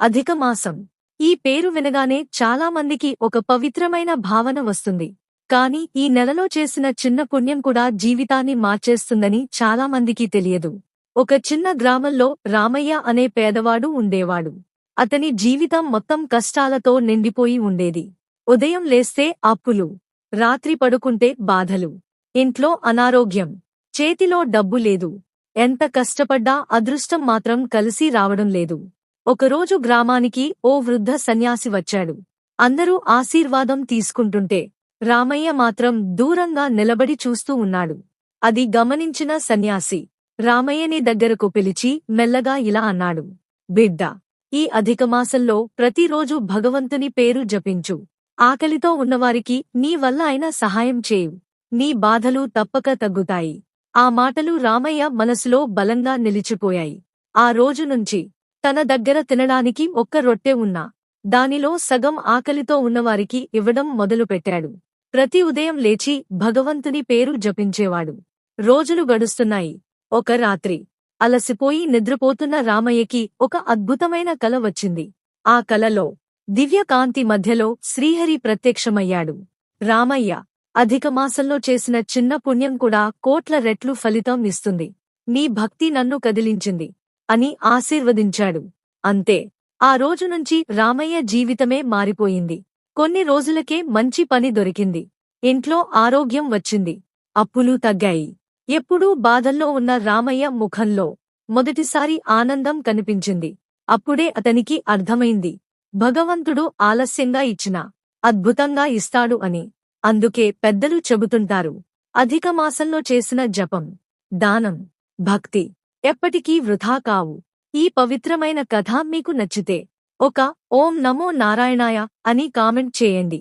అధిక మాసం. ఈ పేరు వినగానే చాలా మందికి ఒక పవిత్రమైన భావన వస్తుంది. కాని ఈ నెలలో చేసిన చిన్న పుణ్యం కూడా జీవితాన్ని మార్చేస్తుందని చాలా మందికి తెలియదు. ఒక చిన్న గ్రామంలో రామయ్య అనే పేదవాడు ఉండేవాడు. అతని జీవితం మొత్తం కష్టాలతో నిండిపోయి ఉండేది. ఉదయం లేస్తే అప్పులు, రాత్రి పడుకుంటే బాధలు, ఇంట్లో అనారోగ్యం, చేతిలో డబ్బు లేదు. ఎంత కష్టపడ్డా అదృష్టం మాత్రం కలిసి రావడం లేదు. ఒకరోజు గ్రామానికి ఓ వృద్ధ సన్యాసి వచ్చాడు. అందరూ ఆశీర్వాదం తీసుకుంటుంటే రామయ్య మాత్రం దూరంగా నిలబడి చూస్తూ ఉన్నాడు. అది గమనించిన సన్యాసి రామయ్యని దగ్గరకు పిలిచి మెల్లగా ఇలా అన్నాడు. బిడ్డా, ఈ అధికమాసంలో ప్రతిరోజు భగవంతుని పేరు జపించు. ఆకలితో ఉన్నవారికి నీ వల్ల అయినా సహాయం చేయు. నీ బాధలు తప్పక తగ్గుతాయి. ఆ మాటలు రామయ్య మనసులో బలంగా నిలిచిపోయాయి. ఆ రోజు నుంచి తన దగ్గర తినడానికి ఒక్క రొట్టె ఉన్నా దానిలో సగం ఆకలితో ఉన్నవారికి ఇవ్వడం మొదలుపెట్టాడు. ప్రతి ఉదయం లేచి భగవంతుని పేరు జపించేవాడు. రోజులు గడుస్తున్నాయి. ఒక రాత్రి అలసిపోయి నిద్రపోతున్న రామయ్యకి ఒక అద్భుతమైన కల వచ్చింది. ఆ కలలో దివ్యకాంతి మధ్యలో శ్రీహరి ప్రత్యక్షమయ్యాడు. రామయ్య, అధికమాసంలో చేసిన చిన్న పుణ్యం కూడా కోట్ల రెట్లు ఫలితం ఇస్తుంది. నీ భక్తి నన్ను కదిలించింది అని ఆశీర్వదించాడు. అంతే, ఆ రోజు నుంచి రామయ్య జీవితమే మారిపోయింది. కొన్ని రోజులకే మంచి పని దొరికింది. ఇంట్లో ఆరోగ్యం వచ్చింది. అప్పులు తగ్గాయి. ఎప్పుడూ బాధల్లో ఉన్న రామయ్య ముఖంలో మొదటిసారి ఆనందం కనిపించింది. అప్పుడే అతనికి అర్థమైంది, భగవంతుడు ఆలస్యంగా ఇచ్చినా అద్భుతంగా ఇస్తాడు అని. అందుకే పెద్దలు చెబుతుంటారు, అధిక మాసంలో చేసిన జపం, దానం, భక్తి ఎప్పటికీ వృథా కావు. ఈ పవిత్రమైన కథ మీకు నచ్చితే ఒక ఓం నమో నారాయణాయ అని కామెంట్ చేయండి.